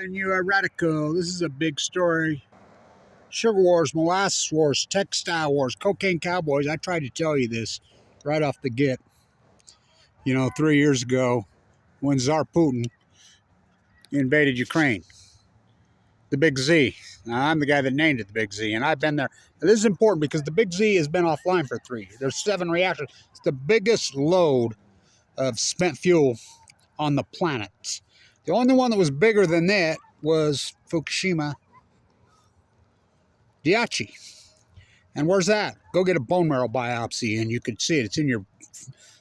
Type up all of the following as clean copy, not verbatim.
And you are radical. This is a big story. Sugar wars, molasses wars, textile wars, cocaine cowboys. I tried to tell you this right off the get. 3 years ago when Tsar Putin invaded Ukraine. The Big Z. Now, I'm the guy that named it the Big Z, and I've been there. Now, this is important because the Big Z has been offline for 3 years. There's 7 reactors. It's the biggest load of spent fuel on the planet. The only one that was bigger than that was Fukushima Daiichi. And where's that? Go get a bone marrow biopsy and you could see it. It's in your,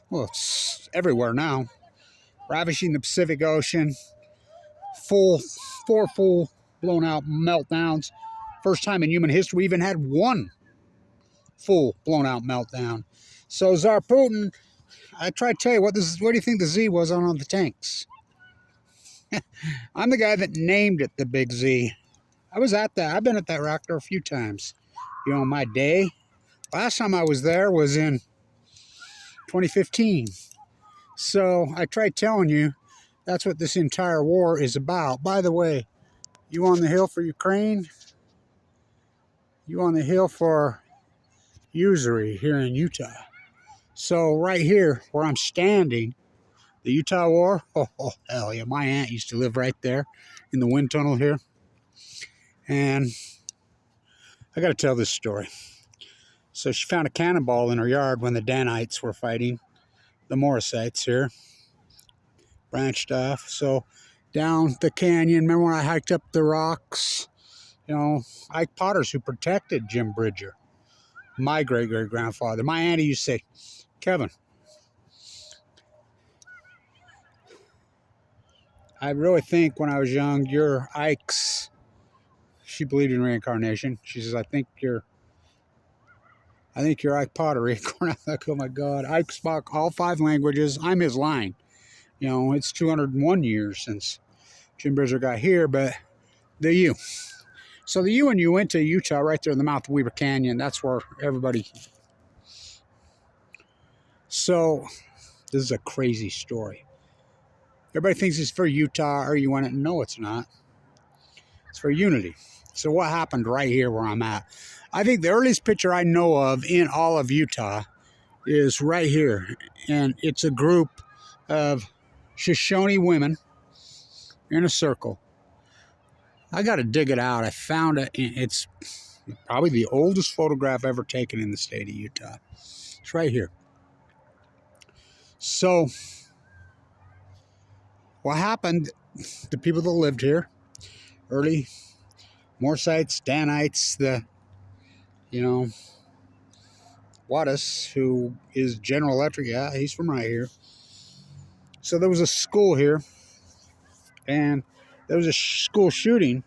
well, it's everywhere now. Ravishing the Pacific Ocean. 4 full blown out meltdowns. First time in human history we even had 1 full blown out meltdown. So Tsar Putin, I tried to tell you, what do you think the Z was on the tanks? I'm the guy that named it the Big Z. I was at that. I've been at that reactor a few times. My day. Last time I was there was in 2015. So I tried telling you that's what this entire war is about. By the way, you on the hill for Ukraine? You on the hill for usury here in Utah. So right here where I'm standing, the Utah war, oh hell yeah, my aunt used to live right there in the wind tunnel here. And I got to tell this story. So she found a cannonball in her yard when the Danites were fighting the Morosites here. Branched off. So down the canyon, remember when I hiked up the rocks? Ike Potters, who protected Jim Bridger, my great-great-grandfather. My auntie used to say, Kevin, I really think when I was young, you're Ike's. She believed in reincarnation. She says, I think you're Ike Potter reincarnated. Like, oh my God. Ike spoke all 5 languages. I'm his line. It's 201 years since Jim Bridger got here, but the U. So the U, when you went to Utah, right there in the mouth of Weber Canyon, that's where everybody. So this is a crazy story. Everybody thinks it's for Utah or you want it. No, it's not. It's for unity. So what happened right here where I'm at? I think the earliest picture I know of in all of Utah is right here. And it's a group of Shoshone women in a circle. I got to dig it out. I found it. It's probably the oldest photograph ever taken in the state of Utah. It's right here. So what happened, the people that lived here, early Morosites, Danites, the, Wattis, who is General Electric, yeah, he's from right here. So there was a school here, and there was a school shooting,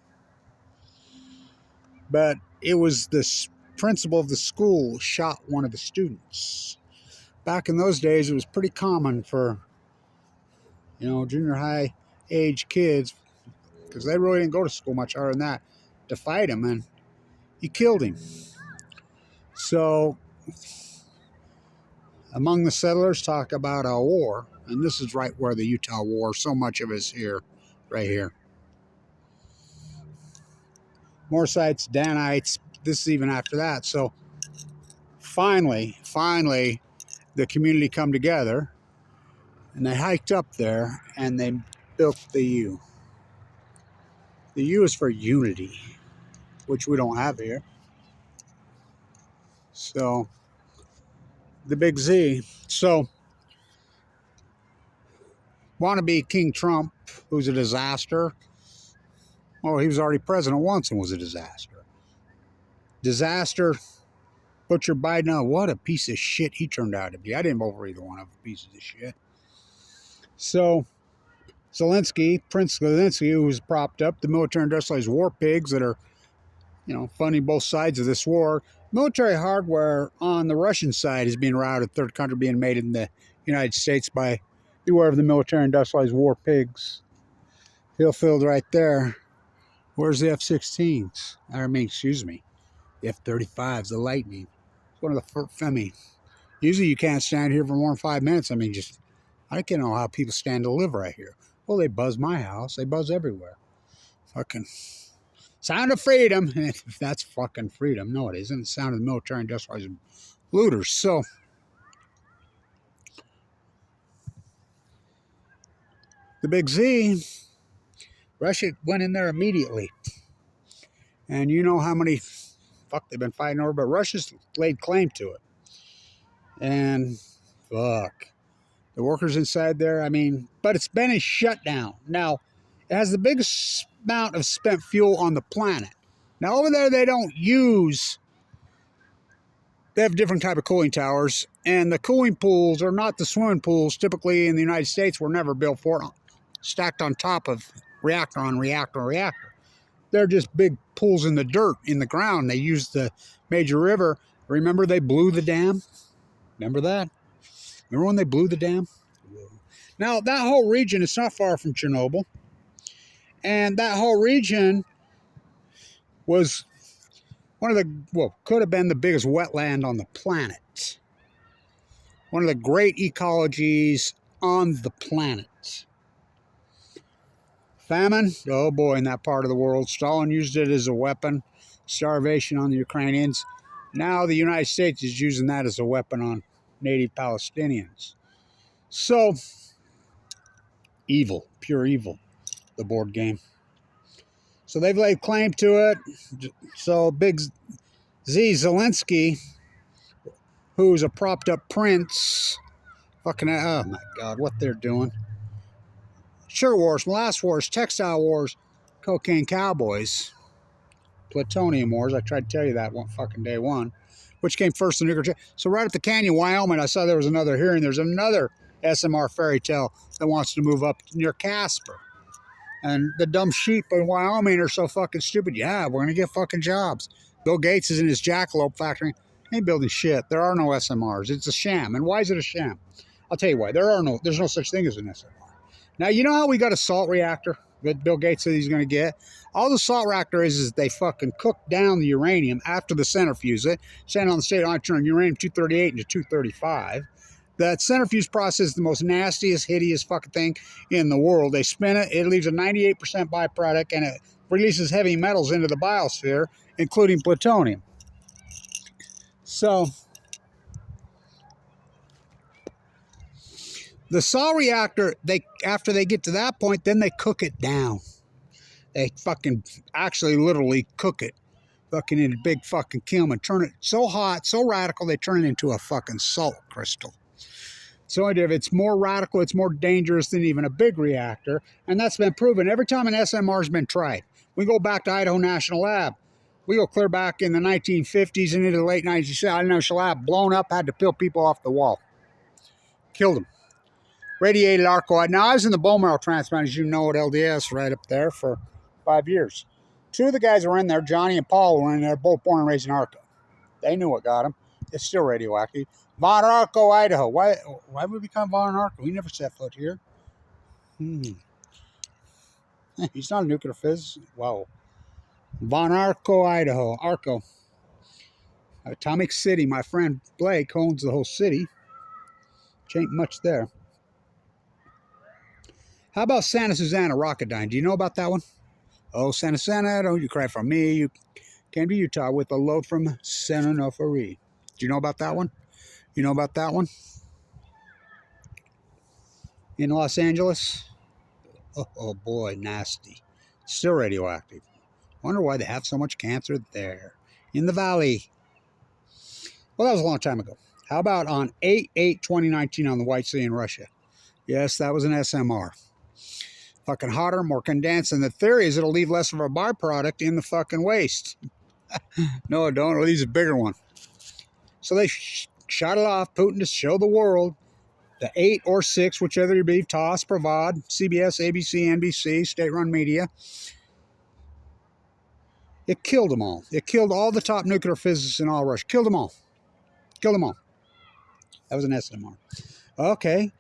but it was the principal of the school shot one of the students. Back in those days, it was pretty common for, junior high age kids, because they really didn't go to school much harder than that, to fight him, and he killed him. So among the settlers talk about a war, and this is right where the Utah war, so much of it is here, right here. Morosites, Danites, this is even after that. So finally, the community come together, and they hiked up there, and they built the U. The U is for unity, which we don't have here. So the Big Z. So wannabe King Trump, who's a disaster. Well, he was already president once and was a disaster. Disaster. Butcher Biden, oh, what a piece of shit he turned out to be. I didn't vote for either one of them pieces of shit. So Zelensky, Prince Zelensky, who was propped up, the military industrialized war pigs that are, funding both sides of this war. Military hardware on the Russian side is being routed, third country being made in the United States by, beware of the military industrialized war pigs. Field right there. Where's the F-16s? The F-35s, the Lightning. It's one of the usually you can't stand here for more than 5 minutes. I can't know how people stand to live right here. Well, they buzz my house. They buzz everywhere. Fucking sound of freedom. If that's fucking freedom. No, it isn't. It's the sound of the military industrialized looters. So, the big Z, Russia went in there immediately. And you know how many fuck they've been fighting over, but Russia's laid claim to it. And fuck. The workers inside there, I mean, but it's been a shutdown. Now, it has the biggest amount of spent fuel on the planet. Now, over there, they don't use, they have different type of cooling towers, and the cooling pools are not the swimming pools typically in the United States were never built for it, stacked on top of reactor on reactor on reactor. They're just big pools in the dirt, in the ground. They use the major river. Remember they blew the dam? Remember that? Remember when they blew the dam? Now, that whole region is not far from Chernobyl. And that whole region was one of the, well, could have been the biggest wetland on the planet. One of the great ecologies on the planet. Famine, oh boy, in that part of the world. Stalin used it as a weapon. Starvation on the Ukrainians. Now the United States is using that as a weapon on native Palestinians. So, evil, pure evil, the board game. So they've laid claim to it. So Big Z Zelensky, who's a propped up prince, fucking, oh my God, what they're doing. Shirt wars, molasses wars, textile wars, cocaine cowboys, plutonium wars. I tried to tell you that one fucking day one. Which came first, the nuclear. So right at the canyon, Wyoming, I saw there was another hearing. There's another SMR fairy tale that wants to move up near Casper. And the dumb sheep in Wyoming are so fucking stupid. Yeah, we're going to get fucking jobs. Bill Gates is in his jackalope factory. He ain't building shit. There are no SMRs. It's a sham. And why is it a sham? I'll tell you why. There's no such thing as an SMR. Now, you know how we got a salt reactor that Bill Gates said he's going to get? All the salt reactor is they fucking cook down the uranium after the centrifuge it, send it on the state on turn uranium-238 into 235. That centrifuge process is the most nastiest, hideous fucking thing in the world. They spin it, it leaves a 98% byproduct, and it releases heavy metals into the biosphere, including plutonium. So, the salt reactor, after they get to that point, then they cook it down. They fucking actually literally cook it. Fucking in a big fucking kiln and turn it so hot, so radical, they turn it into a fucking salt crystal. So it's more radical, it's more dangerous than even a big reactor. And that's been proven every time an SMR has been tried. We go back to Idaho National Lab. We go clear back in the 1950s and into the late 90s. Idaho National Lab blown up, had to peel people off the wall. Killed them. Radiated arcoid. Now, I was in the bone marrow transplant, as you know, at LDS right up there for 5 years. Two of the guys were in there, Johnny and Paul were in there, both born and raised in Arco. They knew what got them. It's still radioactive. Von Arco, Idaho. Why would we become Von Arco? He never set foot here. He's not a nuclear physicist. Wow. Von Arco, Idaho. Arco. Atomic City. My friend Blake owns the whole city. Ain't much there. How about Santa Susana Rocketdyne? Do you know about that one? Oh, Santa Susana, don't you cry for me. You came to Utah with a load from Santa Onofre. Do you know about that one? You know about that one? In Los Angeles? Oh boy, nasty. Still radioactive. Wonder why they have so much cancer there. In the valley. Well, that was a long time ago. How about on 8/8/2019 on the White Sea in Russia? Yes, that was an SMR. Fucking hotter, more condensed, and the theory is it'll leave less of a byproduct in the fucking waste. No, it don't. It leaves a bigger one. So they shot it off, Putin, to show the world the 8 or 6, whichever you believe, TASS, Provad, CBS, ABC, NBC, state-run media. It killed them all. It killed all the top nuclear physicists in all Russia. Killed them all. Killed them all. That was an SMR. Okay.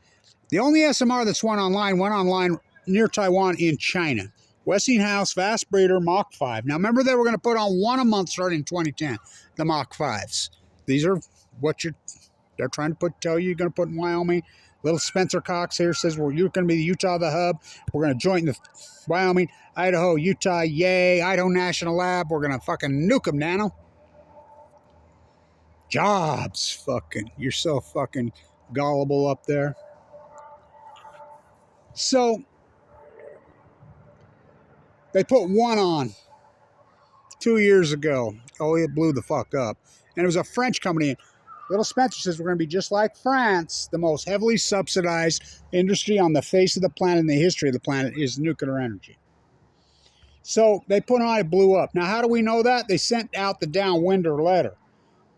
The only SMR that's went online near Taiwan in China. Westinghouse Fast Breeder Mach 5. Now, remember they were going to put on one a month starting in 2010, the Mach 5s. These are what they're trying to tell you you're going to put in Wyoming. Little Spencer Cox here says, well, you're going to be the Utah the hub. We're going to join the Wyoming, Idaho, Utah, yay. Idaho National Lab. We're going to fucking nuke them, Nano. Jobs, fucking. You're so fucking gullible up there. So, they put one on 2 years ago. Oh, it blew the fuck up. And it was a French company. Little Spencer says we're going to be just like France. The most heavily subsidized industry on the face of the planet in the history of the planet is nuclear energy. So they put on, it blew up. Now, how do we know that? They sent out the downwinder letter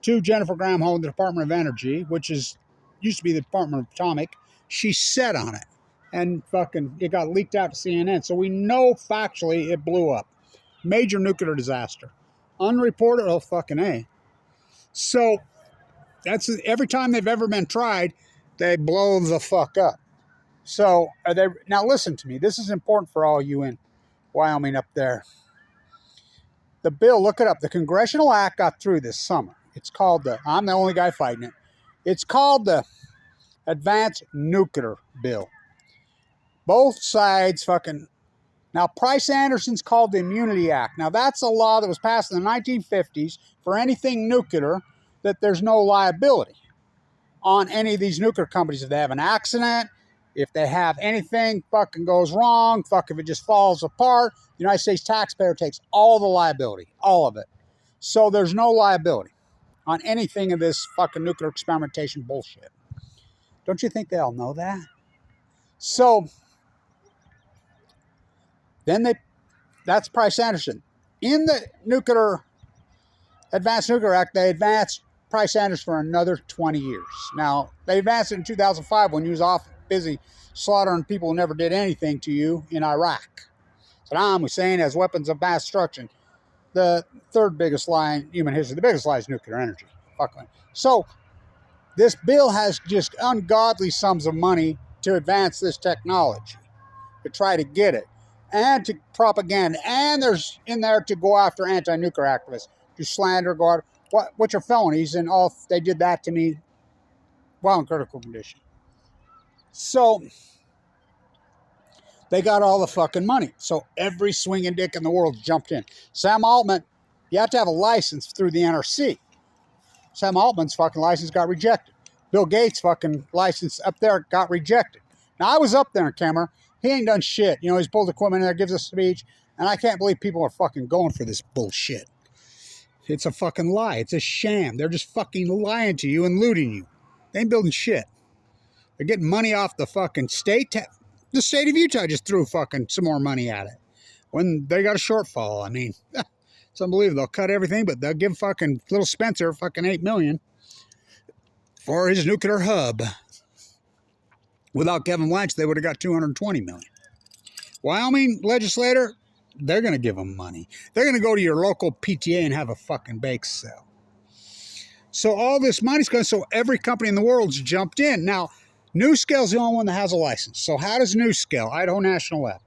to Jennifer Granholm, the Department of Energy, which is used to be the Department of Atomic. She sat on it. And fucking, it got leaked out to CNN. So we know factually it blew up. Major nuclear disaster. Unreported, oh fucking A. So, that's every time they've ever been tried, they blow the fuck up. So, now listen to me. This is important for all you in Wyoming up there. The bill, look it up. The Congressional Act got through this summer. It's called I'm the only guy fighting it. It's called the Advanced Nuclear Bill. Both sides fucking. Now, Price-Anderson's called the Immunity Act. Now, that's a law that was passed in the 1950s for anything nuclear, that there's no liability on any of these nuclear companies. If they have an accident, if they have anything fucking goes wrong, fuck if it just falls apart, the United States taxpayer takes all the liability, all of it. So there's no liability on anything of this fucking nuclear experimentation bullshit. Don't you think they all know that? So then that's Price-Anderson. In the Advanced Nuclear Act, they advanced Price-Anderson for another 20 years. Now, they advanced it in 2005 when he was off busy slaughtering people who never did anything to you in Iraq. Saddam Hussein has weapons of mass destruction. The third biggest lie in human history. The biggest lie is nuclear energy. Fuck me. So, this bill has just ungodly sums of money to advance this technology, to try to get it, and to propaganda. And there's in there to go after anti-nuclear activists, to slander, go out, which are felonies, and all they did that to me while in critical condition. So, they got all the fucking money. So every swinging dick in the world jumped in. Sam Altman, you have to have a license through the NRC. Sam Altman's fucking license got rejected. Bill Gates' fucking license up there got rejected. Now, I was up there on camera. He ain't done shit. You know, he's pulled equipment in there, gives a speech, and I can't believe people are fucking going for this bullshit. It's a fucking lie. It's a sham. They're just fucking lying to you and looting you. They ain't building shit. They're getting money off the fucking state. The state of Utah just threw fucking some more money at it when they got a shortfall. I mean, it's unbelievable. They'll cut everything, but they'll give fucking little Spencer fucking $8 million for his nuclear hub. Without Kevin Blanch, they would have got $220 million. Wyoming legislator, they're going to give them money. They're going to go to your local PTA and have a fucking bake sale. So all this money's going, so every company in the world's jumped in. Now, NuScale's the only one that has a license. So how does NuScale, Idaho National Lab?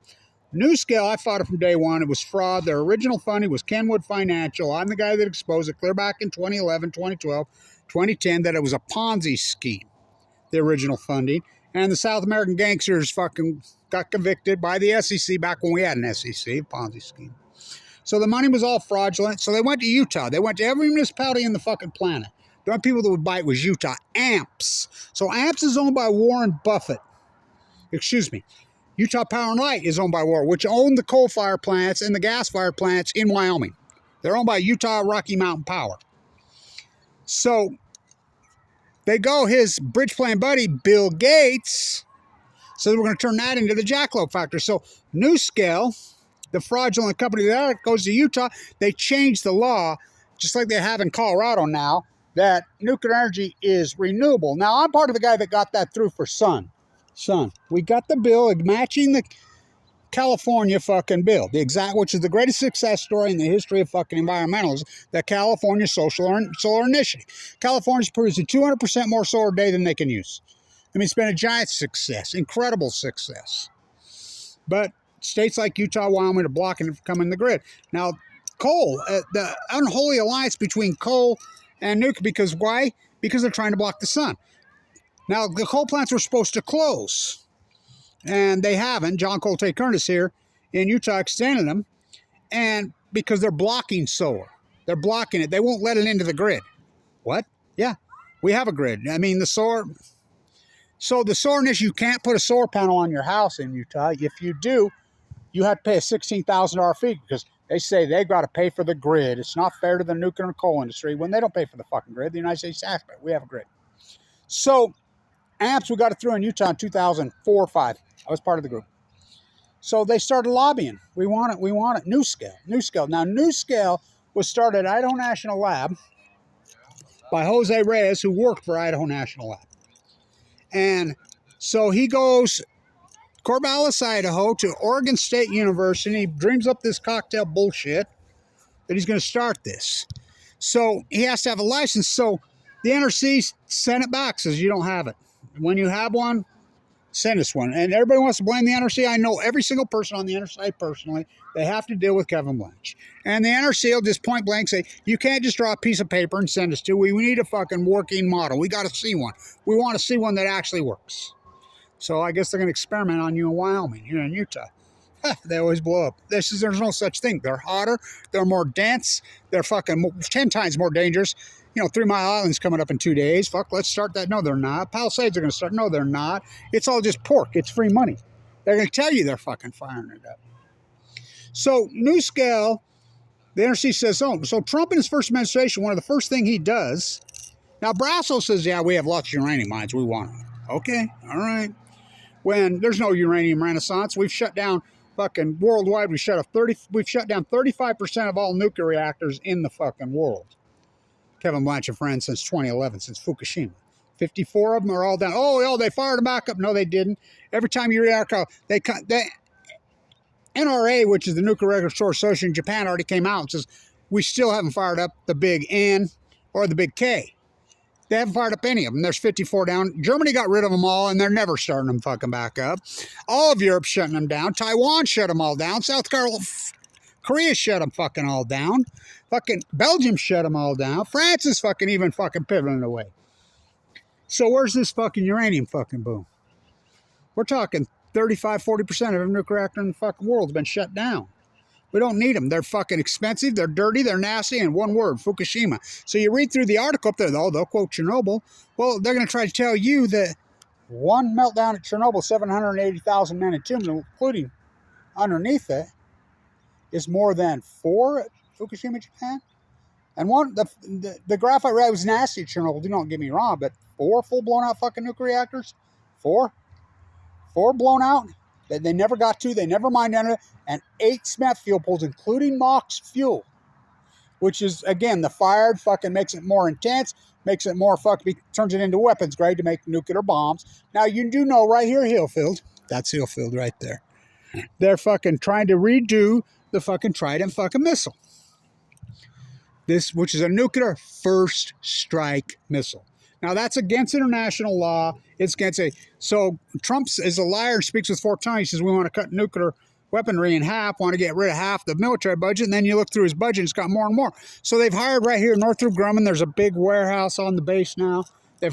NuScale, I fought it from day one. It was fraud. Their original funding was Kenwood Financial. I'm the guy that exposed it clear back in 2011, 2012, 2010, that it was a Ponzi scheme, the original funding. And the South American gangsters fucking got convicted by the SEC back when we had an SEC, Ponzi scheme. So the money was all fraudulent. So they went to Utah. They went to every municipality in the fucking planet. The only people that would buy it was Utah. AMPS. So AMPS is owned by Warren Buffett. Excuse me. Utah Power and Light is owned by Warren, which owned the coal-fired plants and the gas-fired plants in Wyoming. They're owned by Utah Rocky Mountain Power. So they go, his bridge playing buddy, Bill Gates, said we're going to turn that into the jackalope factory. So NuScale, the fraudulent company that goes to Utah, they changed the law, just like they have in Colorado now, that nuclear energy is renewable. Now, I'm part of the guy that got that through for Sun. We got the bill matching the California fucking bill, which is the greatest success story in the history of fucking environmentalism, the California Solar Initiative. California's producing 200% more solar a day than they can use. I mean, it's been a giant success, incredible success. But states like Utah, Wyoming are blocking it from coming to the grid. Now, coal, the unholy alliance between coal and nuke, because why? Because they're trying to block the sun. Now, the coal plants were supposed to close, and they haven't. John Colte Curtis here in Utah extended them, and because they're blocking solar. They're blocking it. They won't let it into the grid. What? Yeah, we have a grid. I mean, the solar... So the soreness, you can't put a solar panel on your house in Utah. If you do, you have to pay a $16,000 fee because they say they've got to pay for the grid. It's not fair to the nuclear and coal industry when they don't pay for the fucking grid. The United States taxpayer, we have a grid. So amps, we got it through in Utah in 2004 or 5. I was part of the group. So they started lobbying. We want it. We want it. NuScale. NuScale. Now, NuScale was started at Idaho National Lab by Jose Reyes, who worked for Idaho National Lab. And so he goes Corvallis, Idaho, to Oregon State University. He dreams up this cocktail bullshit that he's going to start this. So he has to have a license. So the NRC sent it back, says you don't have it. When you have one, send us one. And everybody wants to blame the NRC. I know every single person on the NRC personally. They have to deal with Kevin Blanch. And the NRC will just point blank say, you can't just draw a piece of paper and send us to. We need a fucking working model. We got to see one. We want to see one that actually works. So I guess they're going to experiment on you in Wyoming, you know, in Utah. They always blow up. There's no such thing. They're hotter. They're more dense. They're fucking 10 times more dangerous. You know, 3 Mile Island's coming up in 2 days. Fuck, let's start that. No, they're not. Palisades are going to start. No, they're not. It's all just pork. It's free money. They're going to tell you they're fucking firing it up. So, NuScale, the NRC says, oh, so Trump in his first administration, one of the first thing he does, now Brasso says, yeah, we have lots of uranium mines. We want them. Okay, all right. When there's no uranium renaissance, we've shut down fucking worldwide. We've shut down 35% of all nuclear reactors in the fucking world. Kevin Blanch and friends since 2011, since Fukushima. 54 of them are all down. Oh, they fired them back up. No, they didn't. Every time you react, they NRA, which is the Nuclear Regulatory Association in Japan, already came out and says, we still haven't fired up the big N or the big K. They haven't fired up any of them. There's 54 down. Germany got rid of them all, and they're never starting them fucking back up. All of Europe's shutting them down. Taiwan shut them all down. South Korea shut them fucking all down. Fucking Belgium shut them all down. France is fucking even fucking pivoting away. So where's this fucking uranium fucking boom? We're talking 35, 40% of every nuclear reactor in the fucking world has been shut down. We don't need them. They're fucking expensive. They're dirty. They're nasty. And one word, Fukushima. So you read through the article up there, they'll quote Chernobyl. Well, they're going to try to tell you that one meltdown at Chernobyl, 780,000 men entombed, including underneath it, is more than 4 at Fukushima, Japan. And one, the graphite ray was nasty at Chernobyl. Do not get me wrong, but 4 full blown out fucking nuclear reactors, 4 blown out that they never got to, they never mined under it, and 8 SMEF fuel pools, including MOX fuel, which is, again, the fired fucking makes it more intense, makes it more fucking, turns it into weapons grade to make nuclear bombs. Now, you do know right here, Hillfield, that's Hillfield right there. They're fucking trying to redo the fucking Trident fucking missile. This, which is a nuclear first strike missile. Now, that's against international law. It's against so Trump is a liar and speaks with forked tongue. He says, we want to cut nuclear weaponry in half, want to get rid of half the military budget. And then you look through his budget, it's got more and more. So they've hired right here in Northrop Grumman. There's a big warehouse on the base now. They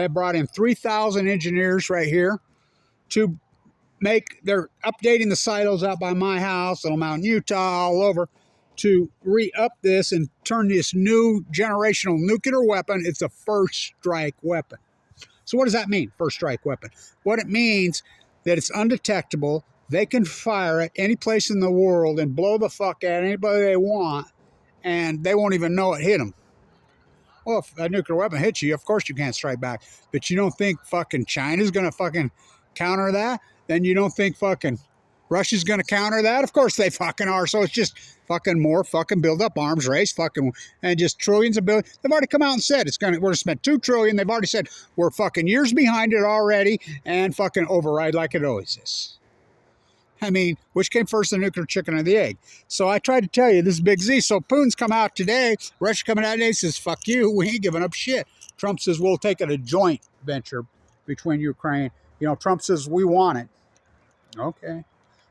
brought in 3,000 engineers right here to they're updating the silos out by my house, Little Mountain, Utah, all over, to re-up this and turn this new generational nuclear weapon. It's a first strike weapon. So what does that mean, first strike weapon? What it means that it's undetectable. They can fire it any place in the world and blow the fuck at anybody they want, and they won't even know it hit them. Well, if a nuclear weapon hits you, of course you can't strike back. But you don't think fucking China's going to fucking counter that? Then you don't think fucking Russia's going to counter that? Of course they fucking are. So it's just fucking more fucking build up arms race, fucking, and just trillions of billions. They've already come out and said we're going to spend $2 trillion. They've already said we're fucking years behind it already and fucking override like it always is. I mean, which came first, the nuclear chicken or the egg? So I tried to tell you, this is Big Z. So Putin's come out today, Russia coming out today, says, fuck you, we ain't giving up shit. Trump says, we'll take it a joint venture between Ukraine. You know, Trump says, we want it. Okay.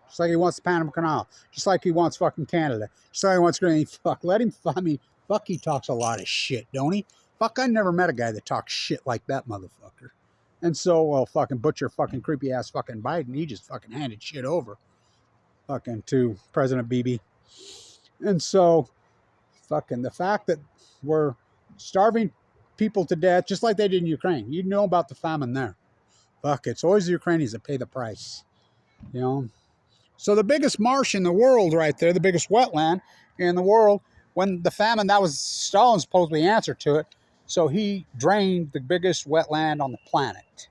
Just like he wants the Panama Canal. Just like he wants fucking Canada. Just like he wants green. Fuck, let him, I mean, fuck, he talks a lot of shit, don't he? Fuck, I never met a guy that talks shit like that motherfucker. And so, well, fucking butcher, fucking creepy ass fucking Biden, he just fucking handed shit over fucking to President Bibi. And so, fucking the fact that we're starving people to death, just like they did in Ukraine. You know about the famine there. Fuck, it's always the Ukrainians that pay the price, you know. So the biggest marsh in the world right there, the biggest wetland in the world, when the famine, that was Stalin's supposedly answer to it. So he drained the biggest wetland on the planet.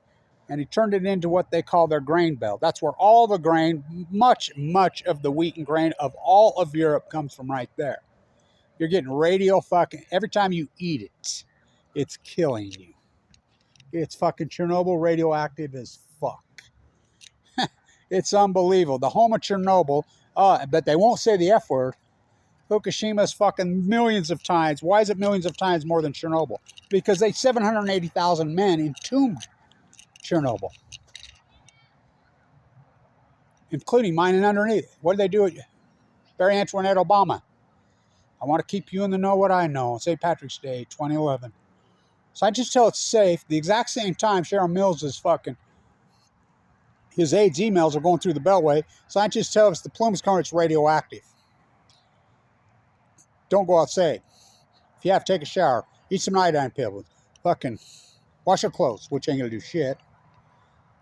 And he turned it into what they call their grain belt. That's where all the grain, much of the wheat and grain of all of Europe comes from right there. You're getting radio fucking, every time you eat it, it's killing you. It's fucking Chernobyl radioactive as fuck. It's unbelievable. The home of Chernobyl, but they won't say the F word. Fukushima is fucking millions of times. Why is it millions of times more than Chernobyl? Because they 780,000 men entombed Chernobyl, including mining underneath. What did they do at Barry Antoinette Obama? I want to keep you in the know what I know. St. Patrick's Day, 2011. Scientists tell it's safe. The exact same time Cheryl Mills is fucking, his AIDS emails are going through the Beltway. Scientists tell us the plume's coming, it's radioactive. Don't go outside. If you have, take a shower. Eat some iodine pills. Fucking wash your clothes, which ain't gonna do shit.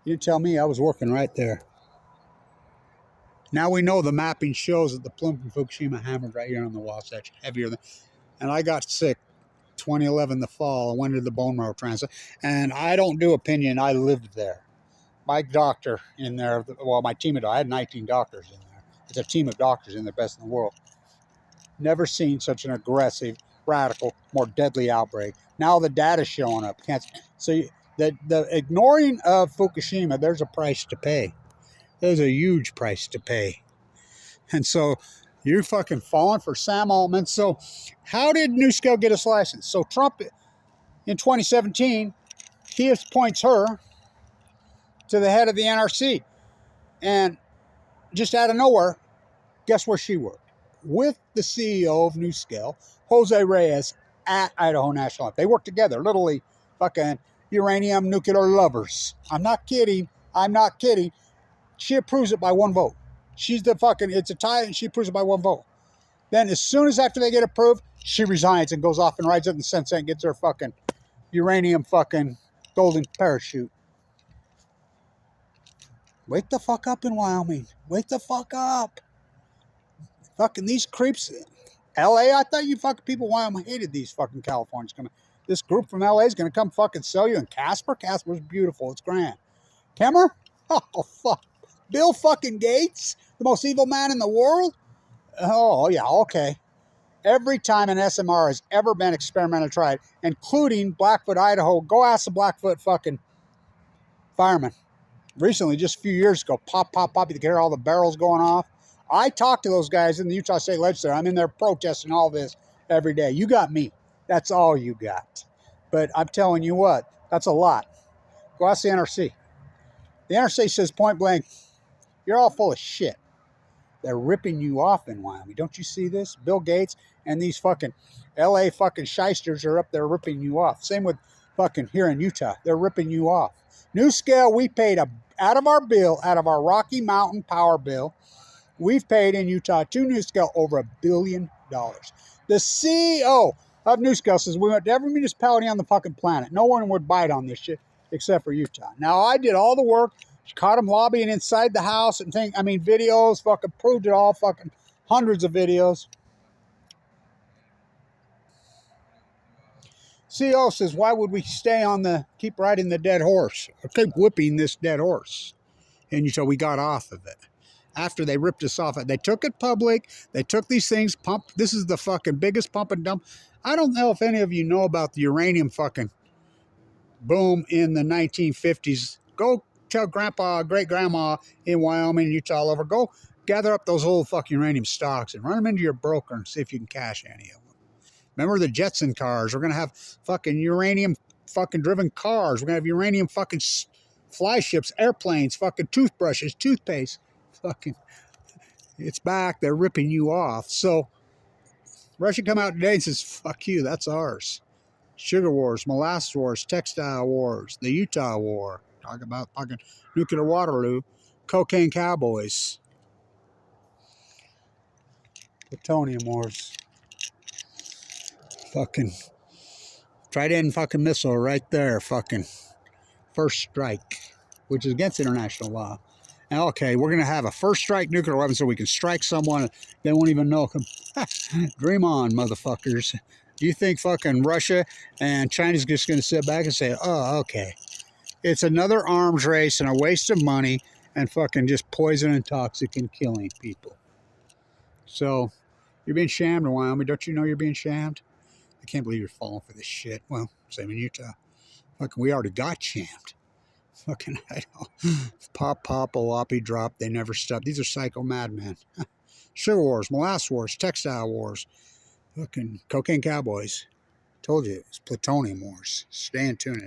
You didn't tell me, I was working right there. Now we know the mapping shows that the plume from Fukushima hammered right here on the Wasatch, heavier than, and I got sick 2011 the fall. I went into the bone marrow transplant, and I don't do opinion. I lived there. My doctor in there, well, my team of doctors, I had 19 doctors in there. It's a team of doctors in the best in the world. Never seen such an aggressive, radical, more deadly outbreak. Now the data's showing up. So the ignoring of Fukushima, there's a price to pay. There's a huge price to pay. And so you're fucking falling for Sam Altman. So how did NuScale get his license? So Trump, in 2017, he appoints her to the head of the NRC. And just out of nowhere, guess where she worked? With the CEO of NuScale, Jose Reyes, at Idaho National Lab. They work together, literally fucking uranium nuclear lovers. I'm not kidding. I'm not kidding. She approves it by one vote. She's the fucking, it's a tie, and she approves it by one vote. Then as soon as after they get approved, she resigns and goes off and rides up in the sunset and gets her fucking uranium fucking golden parachute. Wake the fuck up in Wyoming. Wake the fuck up. Fucking these creeps. LA, I thought you fucking people in Wyoming hated these fucking Californians coming. This group from LA is going to come fucking sell you in Casper. Casper's beautiful. It's grand. Kemmer? Oh, fuck. Bill fucking Gates? The most evil man in the world? Oh, yeah, okay. Every time an SMR has ever been experimentally tried, including Blackfoot, Idaho, go ask the Blackfoot fucking firemen. Recently, just a few years ago, pop, you could hear all the barrels going off. I talk to those guys in the Utah State Legislature. I'm in there protesting all this every day. You got me. That's all you got. But I'm telling you what, that's a lot. Go ask the NRC. The NRC says point blank, you're all full of shit. They're ripping you off in Wyoming. Don't you see this? Bill Gates and these fucking LA fucking shysters are up there ripping you off. Same with fucking here in Utah. They're ripping you off. NuScale, we paid out of our bill, out of our Rocky Mountain power bill, we've paid in Utah to NuScale over $1 billion. The CEO of NuScale says we went to every municipality on the fucking planet. No one would bite on this shit except for Utah. Now, I did all the work. Caught him lobbying inside the house and videos, fucking proved it all, fucking hundreds of videos. CEO says, why would we keep riding the dead horse, or keep whipping this dead horse? And so we got off of it. After they ripped us off, they took it public. They took these things, this is the fucking biggest pump and dump. I don't know if any of you know about the uranium fucking boom in the 1950s. Go tell grandpa, great grandma in Wyoming, Utah, all over, go gather up those old fucking uranium stocks and run them into your broker and see if you can cash any of them. Remember the Jetson cars? We're going to have fucking uranium fucking driven cars. We're going to have uranium fucking fly ships, airplanes, fucking toothbrushes, toothpaste. Fucking, it's back. They're ripping you off. So Russia come out today and says, fuck you, that's ours. Sugar wars, molasses wars, textile wars, the Utah war. Talk about fucking nuclear Waterloo. Cocaine cowboys. Plutonium wars. Fucking Trident fucking missile right there. Fucking first strike, which is against international law. And okay, we're going to have a first strike nuclear weapon so we can strike someone they won't even know. Dream on, motherfuckers. You think fucking Russia and China's just going to sit back and say, oh, okay. It's another arms race and a waste of money and fucking just poison and toxic and killing people. So, you're being shammed in Wyoming. Don't you know you're being shammed? I can't believe you're falling for this shit. Well, same in Utah. Fucking, we already got shammed. Fucking Idaho. Pop, a loppy drop. They never stop. These are psycho madmen. Sugar wars, molasses wars, textile wars. Fucking cocaine cowboys. Told you, it's plutonium wars. Stay in tune.